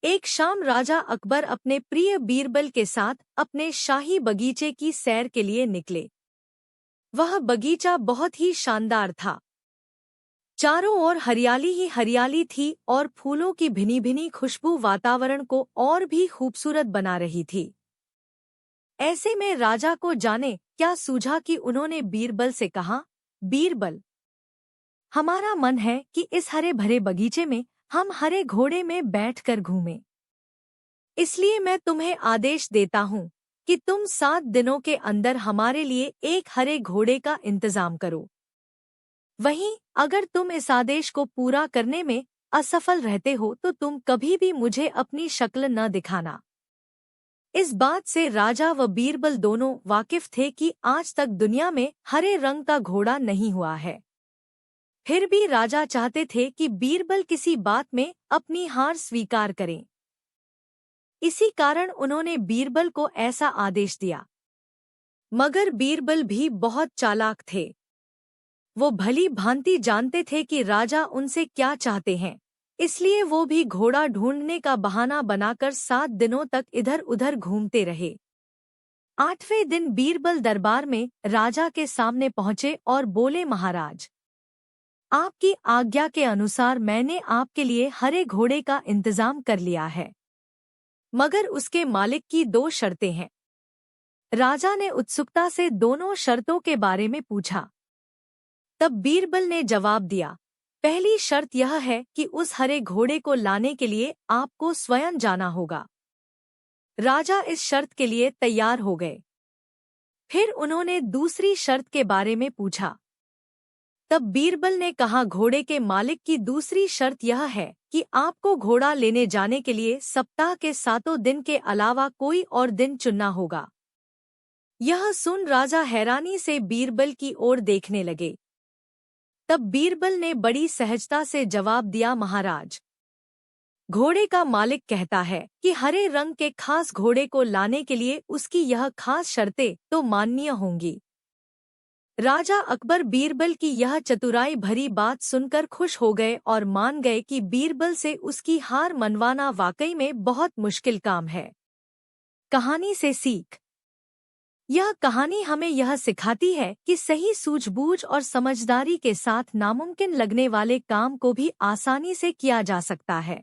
एक शाम राजा अकबर अपने प्रिय बीरबल के साथ अपने शाही बगीचे की सैर के लिए निकले। वह बगीचा बहुत ही शानदार था। चारों ओर हरियाली ही हरियाली थी और फूलों की भिनी भिनी खुशबू वातावरण को और भी खूबसूरत बना रही थी। ऐसे में राजा को जाने क्या सूझा कि उन्होंने बीरबल से कहा, बीरबल, हमारा मन है कि इस हरे भरे बगीचे में हम हरे घोड़े में बैठकर घूमें। इसलिए मैं तुम्हें आदेश देता हूँ कि तुम 7 दिनों के अंदर हमारे लिए एक हरे घोड़े का इंतजाम करो। वहीं अगर तुम इस आदेश को पूरा करने में असफल रहते हो तो तुम कभी भी मुझे अपनी शक्ल न दिखाना। इस बात से राजा व बीरबल दोनों वाकिफ थे कि आज तक दुनिया में हरे रंग का घोड़ा नहीं हुआ है। फिर भी राजा चाहते थे कि बीरबल किसी बात में अपनी हार स्वीकार करें। इसी कारण उन्होंने बीरबल को ऐसा आदेश दिया। मगर बीरबल भी बहुत चालाक थे। वो भली भांति जानते थे कि राजा उनसे क्या चाहते हैं, इसलिए वो भी घोड़ा ढूंढने का बहाना बनाकर 7 दिनों तक इधर उधर घूमते रहे। 8वें दिन बीरबल दरबार में राजा के सामने पहुंचे और बोले, महाराज, आपकी आज्ञा के अनुसार मैंने आपके लिए हरे घोड़े का इंतजाम कर लिया है, मगर उसके मालिक की 2 शर्तें हैं। राजा ने उत्सुकता से दोनों शर्तों के बारे में पूछा। तब बीरबल ने जवाब दिया, पहली शर्त यह है कि उस हरे घोड़े को लाने के लिए आपको स्वयं जाना होगा। राजा इस शर्त के लिए तैयार हो गए। फिर उन्होंने दूसरी शर्त के बारे में पूछा। तब बीरबल ने कहा, घोड़े के मालिक की दूसरी शर्त यह है कि आपको घोड़ा लेने जाने के लिए सप्ताह के 7 दिन के अलावा कोई और दिन चुनना होगा। यह सुन राजा हैरानी से बीरबल की ओर देखने लगे। तब बीरबल ने बड़ी सहजता से जवाब दिया, महाराज, घोड़े का मालिक कहता है कि हरे रंग के खास घोड़े को लाने के लिए उसकी यह खास शर्तें तो माननीय होंगी। राजा अकबर बीरबल की यह चतुराई भरी बात सुनकर खुश हो गए और मान गए कि बीरबल से उसकी हार मनवाना वाकई में बहुत मुश्किल काम है। कहानी से सीख। यह कहानी हमें यह सिखाती है कि सही सूझबूझ और समझदारी के साथ नामुमकिन लगने वाले काम को भी आसानी से किया जा सकता है।